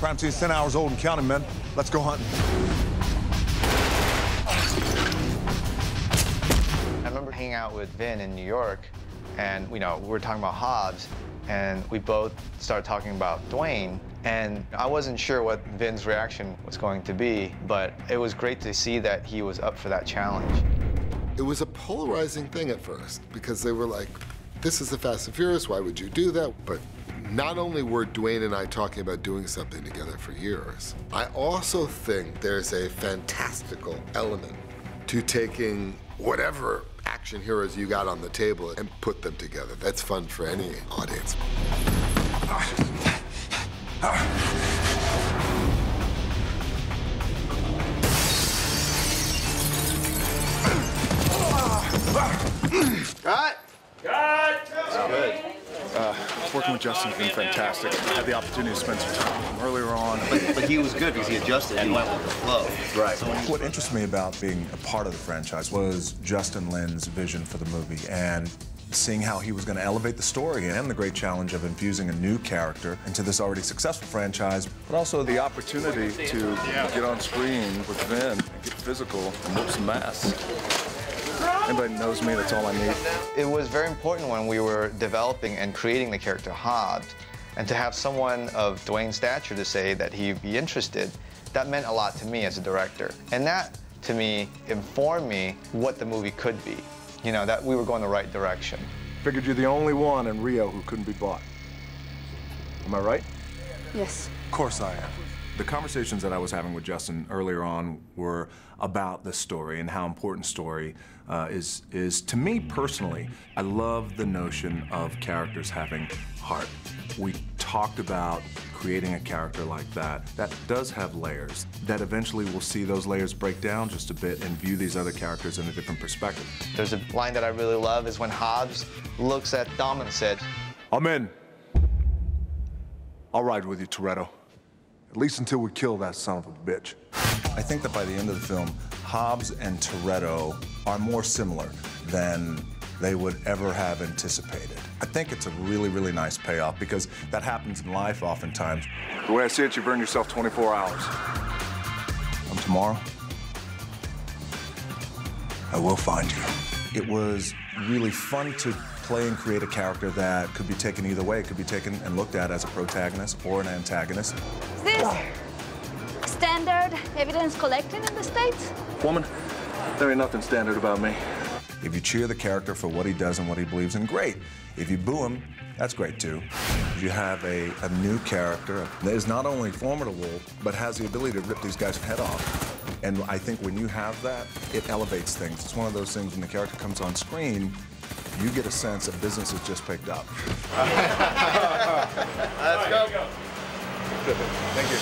Crime scene's 10 hours old and counting, men. Let's go hunting. I remember hanging out with Vin in New York, and we were talking about Hobbs, and we both started talking about Dwayne, and I wasn't sure what Vin's reaction was going to be, but it was great to see that he was up for that challenge. It was a polarizing thing at first, because they were like, this is the Fast and Furious, why would you do that? But not only were Dwayne and I talking about doing something together for years, I also think there's a fantastical element to taking whatever action heroes you got on the table and put them together. That's fun for any audience. Cut! Cut! That's good. Working with Justin's been fantastic. I had the opportunity to spend some time with him earlier on. But he was good because he adjusted and went with the flow. Right. What interests me about being a part of the franchise was Justin Lin's vision for the movie and seeing how he was going to elevate the story and the great challenge of infusing a new character into this already successful franchise, but also The opportunity to get on screen with Vin and get physical and whoop some ass. Anybody knows me, that's all I need. It was very important when we were developing and creating the character Hobbs, and to have someone of Dwayne's stature to say that he'd be interested, that meant a lot to me as a director. And that, to me, informed me what the movie could be. That we were going the right direction. Figured you're the only one in Rio who couldn't be bought. Am I right? Yes. of course I am. The conversations that I was having with Justin earlier on were about this story and how important story is to me personally. I love the notion of characters having heart. We talked about creating a character like that does have layers, that eventually we'll see those layers break down just a bit and view these other characters in a different perspective. There's a line that I really love is when Hobbs looks at Dom and said, I'm in. I'll ride with you, Toretto. At least until we kill that son of a bitch. I think that by the end of the film, Hobbs and Toretto are more similar than they would ever have anticipated. I think it's a really, really nice payoff because that happens in life oftentimes. The way I see it, you burn yourself 24 hours. Come tomorrow, I will find you. It was really fun to play and create a character that could be taken either way. It could be taken and looked at as a protagonist or an antagonist. Is this standard evidence collecting in the States? Woman, there ain't nothing standard about me. If you cheer the character for what he does and what he believes in, great. If you boo him, that's great too. If you have a new character that is not only formidable, but has the ability to rip these guys' head off. And I think when you have that, it elevates things. It's one of those things when the character comes on screen, you get a sense that business has just picked up. let's go. Thank you.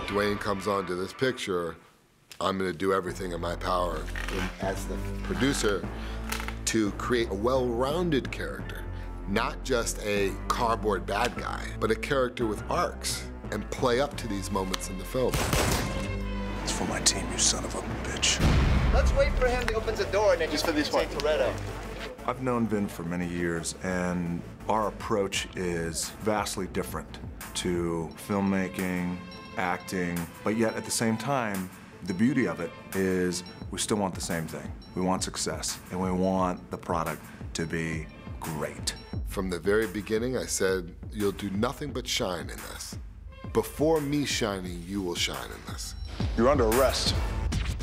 Dwayne comes onto this picture, I'm going to do everything in my power as the producer to create a well-rounded character, not just a cardboard bad guy, but a character with arcs and play up to these moments in the film. It's for my team, you son of a bitch. Let's wait for him to open the door and then just for this one. Toretto. I've known Vin for many years, and our approach is vastly different to filmmaking, acting, but yet at the same time, the beauty of it is we still want the same thing. We want success, and we want the product to be great. From the very beginning, I said, you'll do nothing but shine in this. Before me shining, you will shine in this. You're under arrest.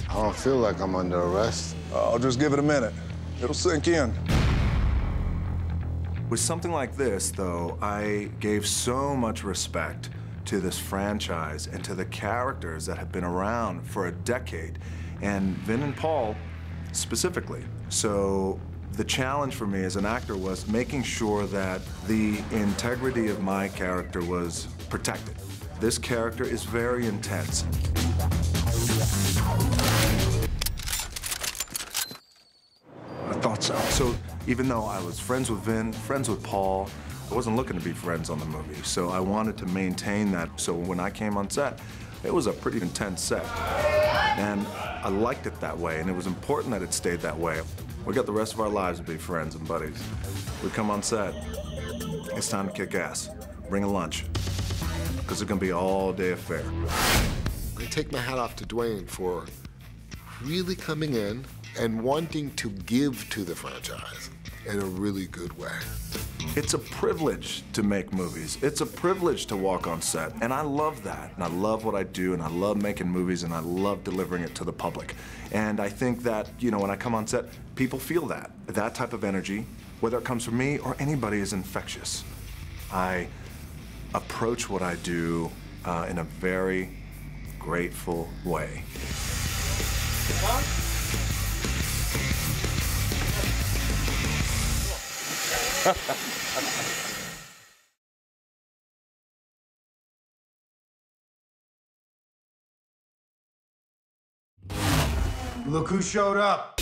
I don't feel like I'm under arrest. I'll just give it a minute. It'll sink in. With something like this, though, I gave so much respect to this franchise and to the characters that have been around for a decade, and Vin and Paul specifically. So the challenge for me as an actor was making sure that the integrity of my character was protected. This character is very intense. I thought so. So even though I was friends with Vin, friends with Paul, I wasn't looking to be friends on the movie. So I wanted to maintain that. So when I came on set, it was a pretty intense set. And I liked it that way, and it was important that it stayed that way. We got the rest of our lives to be friends and buddies. We come on set, it's time to kick ass. Bring a lunch. because it's going to be an all-day affair. I take my hat off to Dwayne for really coming in and wanting to give to the franchise in a really good way. It's a privilege to make movies. It's a privilege to walk on set, and I love that. And I love what I do, and I love making movies, and I love delivering it to the public. And I think that, you know, when I come on set, people feel that. That type of energy, whether it comes from me or anybody, is infectious. I approach what I do in a very grateful way. Look who showed up.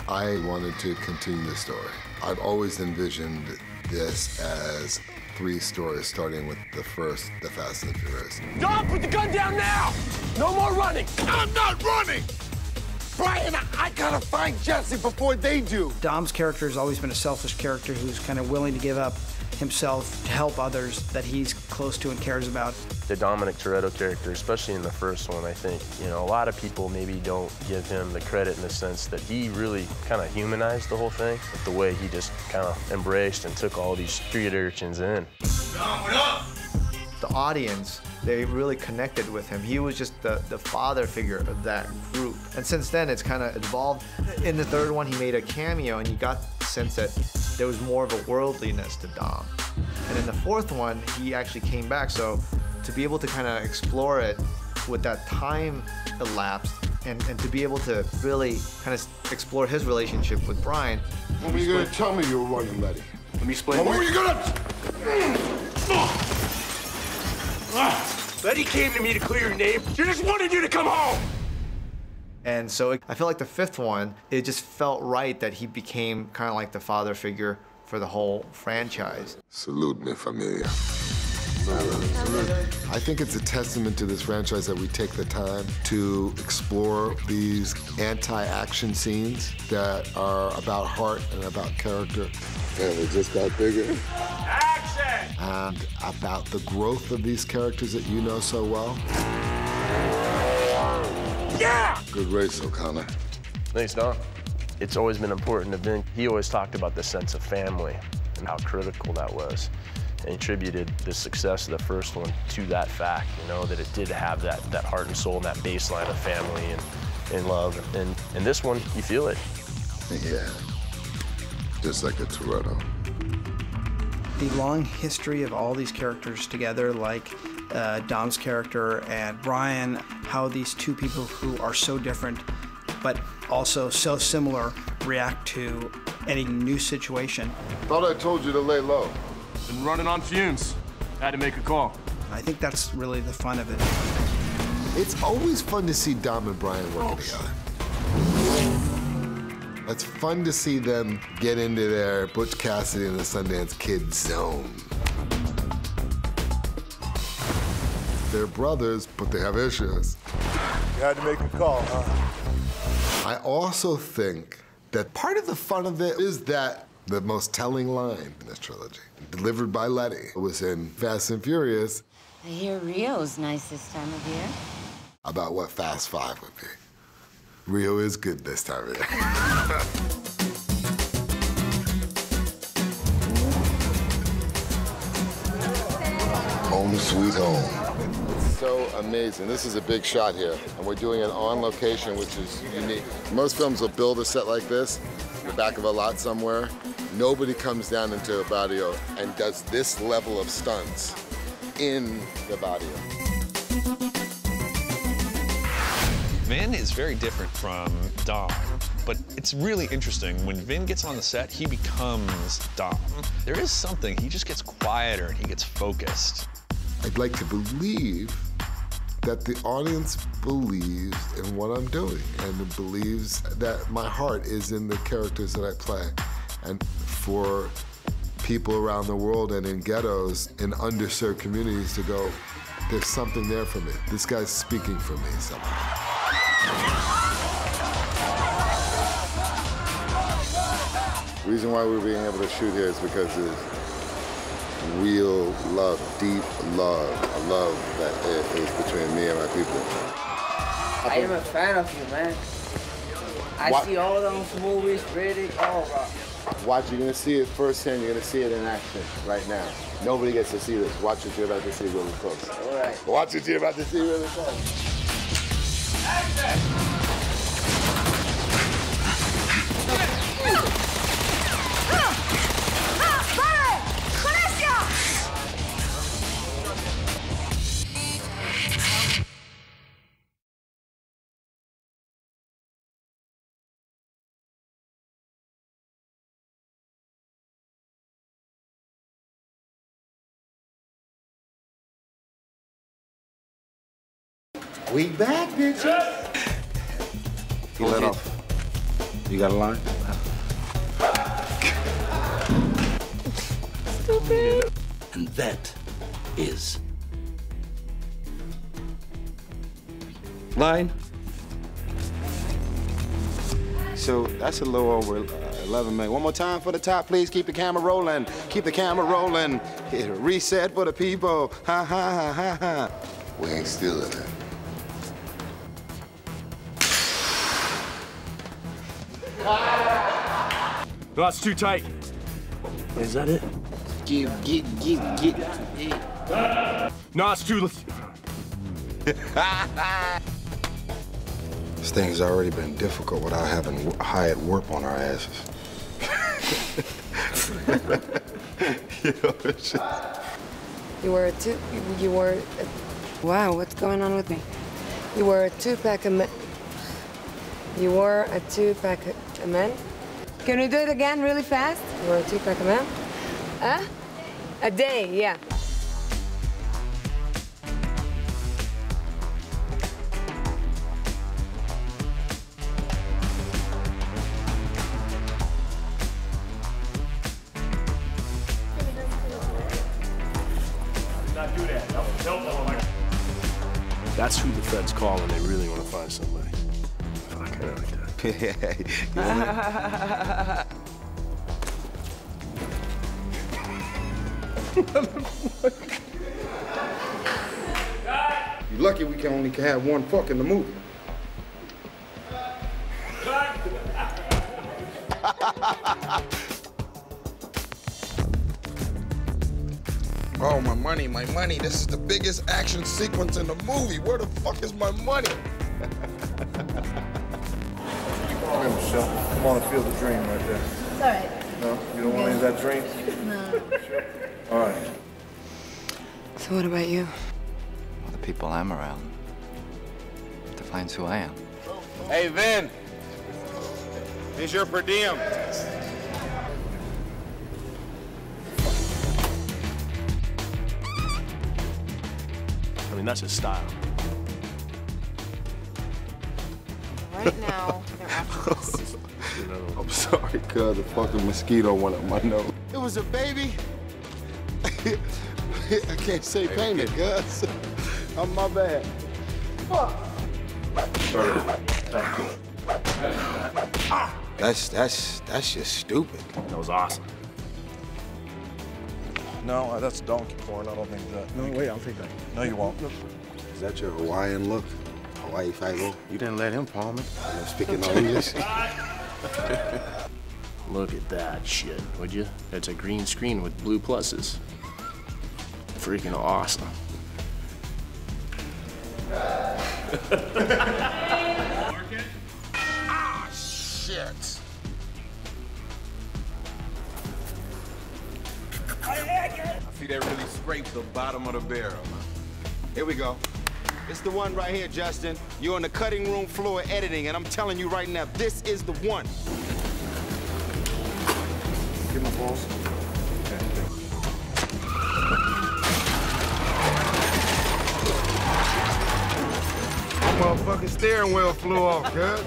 I wanted to continue the story. I've always envisioned this as 3 stories, starting with the first, The Fast and Furious. Dom, put the gun down now! No more running! I'm not running! Brian, I gotta find Jesse before they do. Dom's character has always been a selfish character who's kind of willing to give up himself to help others that he's close to and cares about. The Dominic Toretto character, especially in the first one, I think, you know, a lot of people maybe don't give him the credit in the sense that he really kind of humanized the whole thing, with the way he just kind of embraced and took all these street urchins in. Dom, what up? The audience, they really connected with him. He was just the father figure of that group. And since then, it's kind of evolved. In the third one, he made a cameo, and you got the sense that there was more of a worldliness to Dom. And in the fourth one, he actually came back. So to be able to kind of explore it with that time elapsed, and to be able to really kind of explore his relationship with Brian. When were you going to tell me you were running, Letty? Let me explain. When were you going Letty came to me to clear your name. She just wanted you to come home! And so I feel like the fifth one, it just felt right that he became kind of like the father figure for the whole franchise. Salute me, familia. I think it's a testament to this franchise that we take the time to explore these anti-action scenes that are about heart and about character. And it just got bigger. Action! And about the growth of these characters that you know so well. Yeah! Good race, O'Connor. Thanks, Dom. It's always been important to Vin. He always talked about the sense of family and how critical that was. And he attributed the success of the first one to that fact, you know, that it did have that heart and soul and that baseline of family and love. And in this one, you feel it. Yeah, just like a Toretto. The long history of all these characters together, like Dom's character and Brian, how these two people who are so different but also so similar react to any new situation. Thought I told you to lay low. Been running on fumes. Had to make a call. I think that's really the fun of it. It's always fun to see Dom and Brian working together. It's fun to see them get into their Butch Cassidy and the Sundance Kid zone. They're brothers, but they have issues. You had to make a call, huh? I also think that part of the fun of it is that the most telling line in this trilogy, delivered by Letty, was in Fast and Furious. I hear Rio's nice this time of year. About what Fast Five would be. Rio is good this time of year. Home sweet home. It's so amazing. This is a big shot here, and we're doing it on location, which is unique. Most films will build a set like this, in the back of a lot somewhere. Nobody comes down into a barrio and does this level of stunts in the barrio. Vin is very different from Dom, but it's really interesting. When Vin gets on the set, he becomes Dom. There is something, he just gets quieter and he gets focused. I'd like to believe that the audience believes in what I'm doing and believes that my heart is in the characters that I play. And for people around the world and in ghettos, in underserved communities to go, there's something there for me. This guy's speaking for me somehow. The reason why we're being able to shoot here is because real love, deep love, a love that is between me and my people. I am a fan of you, man. I see all those movies, really, bro. Watch, you're gonna see it firsthand, you're gonna see it in action right now. Nobody gets to see this. Watch what you're about to see really close. All right. Watch what you're about to see really close. Action! We back, bitches. You let off. You got a line? Stupid. And that is line. So that's a little over 11 million. One more time for the top, please. Keep the camera rolling. Keep the camera rolling. Hit a reset for the people. Ha ha ha ha ha. We ain't stealing it. No, it's too tight. Is that it? Get. No, it's too... This thing's already been difficult without having hired work on our asses. You were a two. You were. Wow, what's going on with me? You were a two-pack of men. You were a two-pack of men. Can we do it again really fast? You were a two-pack of men. Huh? A day, yeah. Not do that. No. That's who the feds call when they really want to find somebody. Fuck, I like that. You're lucky we can only have one fuck in the movie. Oh, my money, my money. This is the biggest action sequence in the movie. Where the fuck is my money? Come here, Michelle. Come on and feel the dream right there. It's all right. No? You don't want any of that dream? No. All right. So what about you? Well, the people I'm around defines who I am. Hey, Vin. Here's your per diem. I mean, that's his style. Right now, they're after us. I'm sorry, cuz the fucking mosquito went up my nose. It was a baby. I can't say painted, cuz. I'm my bad. Fuck. That's just stupid. That was awesome. No, that's donkey porn. I don't think that. No, wait, I'll take that. No, you won't. Is that your Hawaiian look? Hawaii Five-0? You didn't let him palm it. You're speaking no English? Look at that shit, would you? It's a green screen with blue pluses. Freaking awesome. Ah, shit. I see that really scraped the bottom of the barrel. Here we go. It's the one right here, Justin. You're on the cutting room floor editing, and I'm telling you right now, this is the one. Give my balls. Motherfucking steering wheel flew off, cuz.